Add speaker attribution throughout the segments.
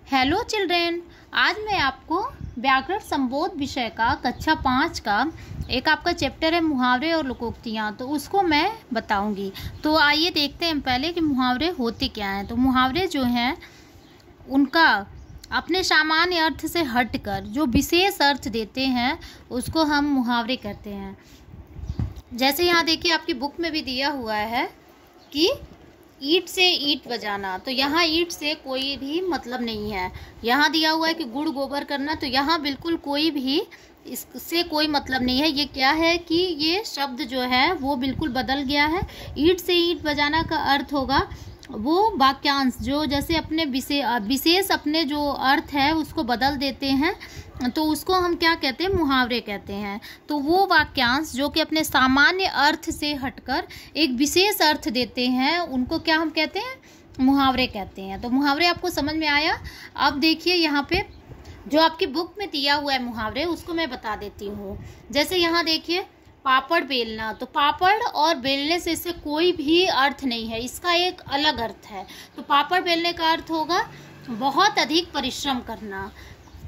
Speaker 1: Hello children, आज मैं आपको व्याकरण संबोध विषय का कक्षा 5 का एक आपका चैप्टर है मुहावरे और लोकोक्तियाँ, तो उसको मैं बताऊंगी। तो आइए देखते हैं पहले कि मुहावरे होते क्या हैं। तो मुहावरे जो हैं उनका अपने सामान्य अर्थ से हटकर जो विशेष अर्थ देते हैं उसको हम मुहावरे कहते हैं। जैसे यहाँ देखिए आपकी बुक में भी दिया हुआ है कि ईंट से ईंट बजाना, तो यहाँ ईंट से कोई भी मतलब नहीं है। यहाँ दिया हुआ है कि गुड़ गोबर करना, तो यहाँ बिल्कुल कोई भी इससे कोई मतलब नहीं है। ये क्या है कि ये शब्द जो है वो बिल्कुल बदल गया है। ईंट से ईंट बजाना का अर्थ होगा वो वाक्यांश जो जैसे अपने विशेष अपने जो अर्थ है उसको बदल देते हैं, तो उसको हम क्या कहते हैं, मुहावरे कहते हैं। तो वो वाक्यांश जो कि अपने सामान्य अर्थ से हटकर एक विशेष अर्थ देते हैं उनको क्या हम कहते हैं, मुहावरे कहते हैं। तो मुहावरे आपको समझ में आया। अब देखिए यहाँ पे जो आपकी बुक में दिया हुआ है मुहावरे उसको मैं बता देती हूँ। जैसे यहाँ देखिए पापड़ बेलना, तो पापड़ और बेलने से इससे कोई भी अर्थ नहीं है, इसका एक अलग अर्थ है। तो पापड़ बेलने का अर्थ होगा बहुत अधिक परिश्रम करना।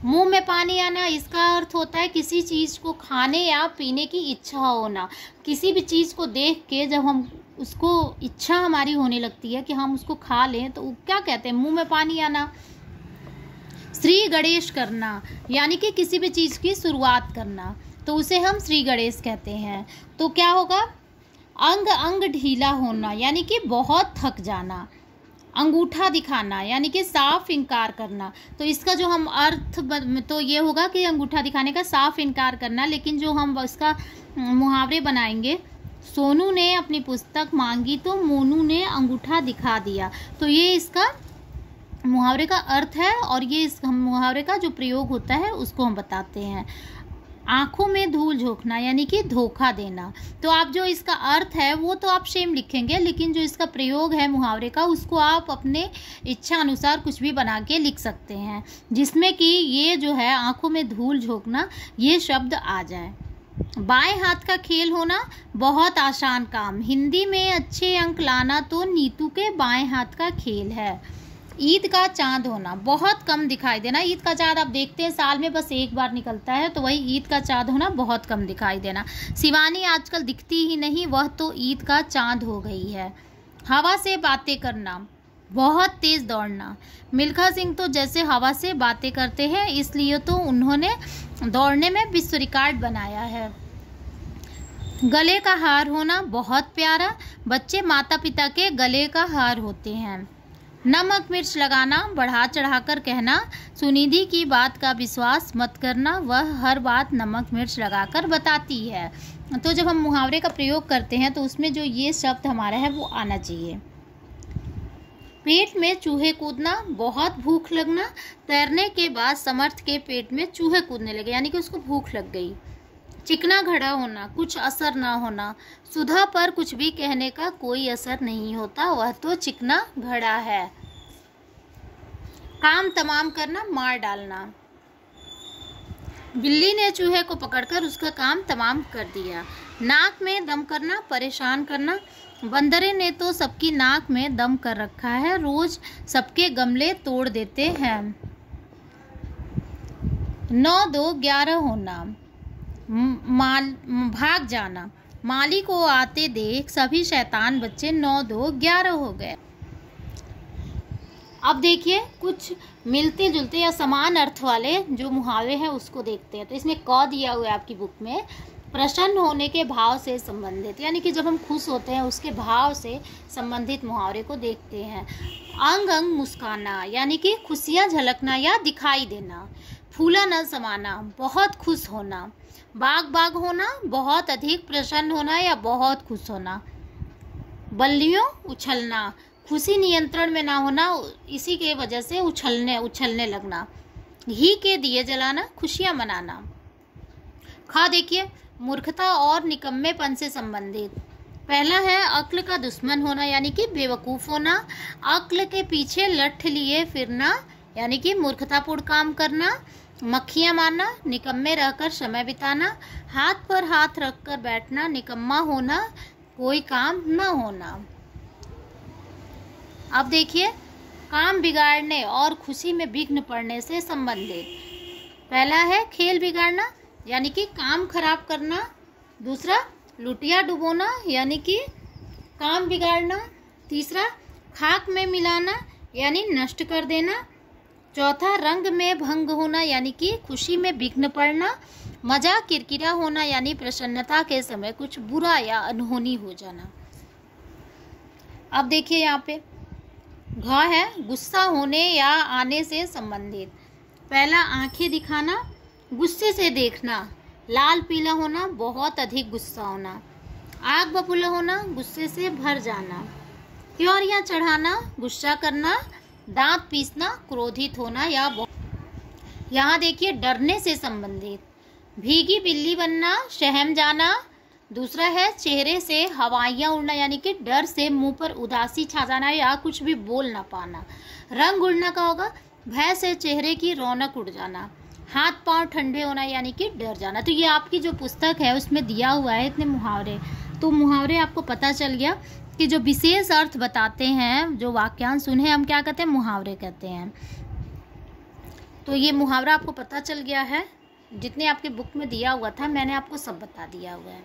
Speaker 1: मुंह में पानी आना, इसका अर्थ होता है किसी चीज़ को खाने या पीने की इच्छा होना। किसी भी चीज़ को देख के जब हम उसको इच्छा हमारी होने लगती है कि हम उसको खा लें, तो क्या कहते हैं, मुंह में पानी आना। श्री गणेश करना यानी कि किसी भी चीज़ की शुरुआत करना, तो उसे हम श्री गणेश कहते हैं। तो क्या होगा, अंग अंग ढीला होना यानी कि बहुत थक जाना। अंगूठा दिखाना यानी कि साफ इनकार करना, तो इसका जो हम अर्थ तो ये होगा कि अंगूठा दिखाने का साफ इनकार करना। लेकिन जो हम इसका मुहावरे बनाएंगे, सोनू ने अपनी पुस्तक मांगी तो मोनू ने अंगूठा दिखा दिया, तो ये इसका मुहावरे का अर्थ है। और ये इस मुहावरे का जो प्रयोग होता है उसको हम बताते हैं। आंखों में धूल झोंकना यानी कि धोखा देना, तो आप जो इसका अर्थ है वो तो आप सेम लिखेंगे, लेकिन जो इसका प्रयोग है मुहावरे का उसको आप अपने इच्छा अनुसार कुछ भी बना के लिख सकते हैं, जिसमें कि ये जो है आंखों में धूल झोंकना ये शब्द आ जाए। बाएं हाथ का खेल होना बहुत आसान काम, हिंदी में अच्छे अंक लाना तो नीतू के बाएं हाथ का खेल है। ईद का चांद होना बहुत कम दिखाई देना, ईद का चांद आप देखते हैं साल में बस एक बार निकलता है, तो वही ईद का चांद होना बहुत कम दिखाई देना। शिवानी आजकल दिखती ही नहीं, वह तो ईद का चांद हो गई है। हवा से बातें करना बहुत तेज दौड़ना, मिल्खा सिंह तो जैसे हवा से बातें करते हैं इसलिए तो उन्होंने दौड़ने में विश्व रिकॉर्ड बनाया है। गले का हार होना बहुत प्यारा, बच्चे माता पिता के गले का हार होते हैं। नमक मिर्च लगाना बढ़ा चढ़ाकर कहना, सुनिधि की बात का विश्वास मत करना, वह हर बात नमक मिर्च लगाकर बताती है। तो जब हम मुहावरे का प्रयोग करते हैं तो उसमें जो ये शब्द हमारा है वो आना चाहिए। पेट में चूहे कूदना बहुत भूख लगना, तैरने के बाद समर्थ के पेट में चूहे कूदने लगे यानी कि उसको भूख लग गई। चिकना घड़ा होना कुछ असर ना होना, सुधा पर कुछ भी कहने का कोई असर नहीं होता, वह तो चिकना घड़ा है। काम तमाम करना मार डालना, बिल्ली ने चूहे को पकड़कर उसका काम तमाम कर दिया। नाक में दम करना परेशान करना, बंदरे ने तो सबकी नाक में दम कर रखा है, रोज सबके गमले तोड़ देते हैं। 9 2 11 होना, भाग जाना, माली को आते देख सभी शैतान बच्चे 9 2 11 हो गए। अब देखिए कुछ मिलते जुलते या समान अर्थ वाले जो मुहावरे हैं उसको देखते हैं। तो इसमें क दिया हुआ है आपकी बुक में, प्रसन्न होने के भाव से संबंधित यानी कि जब हम खुश होते हैं उसके भाव से संबंधित मुहावरे को देखते हैं। अंग अंग मुस्काना यानी कि खुशियाँ झलकना या दिखाई देना। फूला नल समाना बहुत खुश होना। बाग बाग होना बहुत अधिक प्रसन्न होना या बहुत खुश होना। बल्लियों उछलना खुशी नियंत्रण में ना होना, इसी के वजह से उछलने लगना। घी के दिए जलाना खुशियां मनाना। खा देखिए मूर्खता और निकम्मेपन से संबंधित। पहला है अक्ल का दुश्मन होना यानी कि बेवकूफ़ होना। अक्ल के पीछे लठ लिए फिरना यानी कि मूर्खतापूर्ण काम करना। मक्खियाँ मारना निकम्मे रहकर समय बिताना। हाथ पर हाथ रखकर बैठना निकम्मा होना, कोई काम न होना। अब देखिए काम बिगाड़ने और खुशी में विघ्न पड़ने से संबंधित। पहला है खेल बिगाड़ना यानी कि काम खराब करना। दूसरा लुटिया डुबोना यानी कि काम बिगाड़ना। तीसरा खाक में मिलाना यानी नष्ट कर देना। चौथा रंग में भंग होना यानी कि खुशी में विघ्न पड़ना। मजाक किरकिरा होना यानी प्रसन्नता के समय कुछ बुरा या अनहोनी हो जाना। अब देखिए यहाँ पे घ है गुस्सा होने या आने से संबंधित। पहला आंखें दिखाना, गुस्से से देखना, लाल पीला होना, बहुत अधिक गुस्सा होना। आग बबूला होना, गुस्से से भर जाना। त्योरियां चढ़ाना, गुस्सा करना। दांत पीसना, क्रोधित होना या यहाँ देखिए डरने से संबंधित। भीगी बिल्ली बनना, शहम जाना। दूसरा है चेहरे से हवाइयाँ उड़ना यानी कि डर से मुंह पर उदासी छा जाना या कुछ भी बोल ना पाना। रंग उड़ना का होगा भय से चेहरे की रौनक उड़ जाना। हाथ पांव ठंडे होना यानी कि डर जाना। तो ये आपकी जो पुस्तक है उसमें दिया हुआ है इतने मुहावरे। तो मुहावरे आपको पता चल गया कि जो विशेष अर्थ बताते हैं, जो वाक्यांश, उन्हें हम क्या कहते हैं, मुहावरे कहते हैं। तो ये मुहावरा आपको पता चल गया है। जितने आपके बुक में दिया हुआ था मैंने आपको सब बता दिया हुआ है।